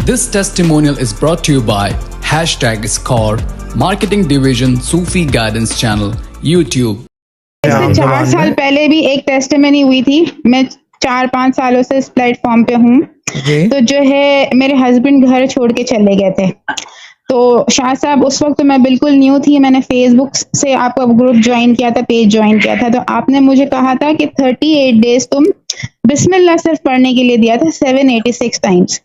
This testimonial is brought to you by #Score, Marketing Division, Sufi Guidance Channel, YouTube. इससे 4 साल पहले भी एक टेस्टिमनी हुई थी। मैं 4-5 सालों से इस प्लेटफॉर्म पे हूँ। तो जो है मेरे हस्बैंड घर छोड़ के चले गए थे। तो शाह साहब उस वक्त तो मैं बिल्कुल न्यू थी। मैंने फेसबुक से आपका ग्रुप ज्वाइन किया था, पेज ज्वाइन किया था। तो आपने मुझे कहा था कि 38 डेज तुम बिस्मिल्लाह सिर्फ पढ़ने के लिए दिया था 786 टाइम्स।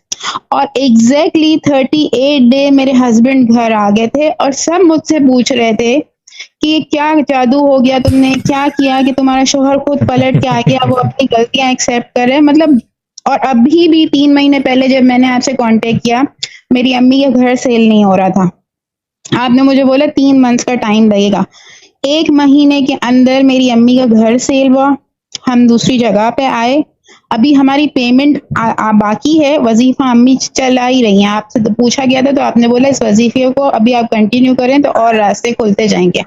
और एग्जैक्टली 38 डे मेरे हस्बैंड घर आ गए थे और सब मुझसे पूछ रहे थे कि क्या जादू हो गया, तुमने क्या किया कि तुम्हारा शोहर खुद पलट के आ गया, वो अपनी गलतियां एक्सेप्ट करे। मतलब और अभी भी 3 महीने पहले जब मैंने आपसे कांटेक्ट किया, मेरी अम्मी का घर सेल नहीं हो रहा था। आपने मुझे बोला 3 मंथ्स का टाइम लगेगा। 1 महीने के अंदर मेरी अम्मी का घर सेल हुआ, हम दूसरी जगह पे आए। अभी हमारी पेमेंट बाकी है, वजीफा अम्मी चला ही रही हैं। आपसे तो पूछा गया था तो आपने बोला इस वजीफे को अभी आप कंटिन्यू करें तो और रास्ते खुलते जाएंगे।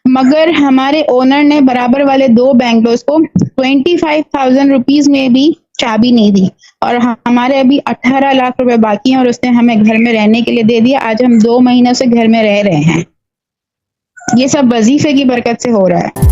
मगर हमारे ओनर ने बराबर वाले 2 बैंगलोर्स को 25,000 रुपीज में भी चाबी नहीं दी और हमारे अभी 18 लाख रुपए बाकी हैं और उसने हमें घर में रहने के लिए दे दिया। आज हम 2 महीनों से घर में रह रहे हैं। ये सब वजीफे की बरकत से हो रहा है।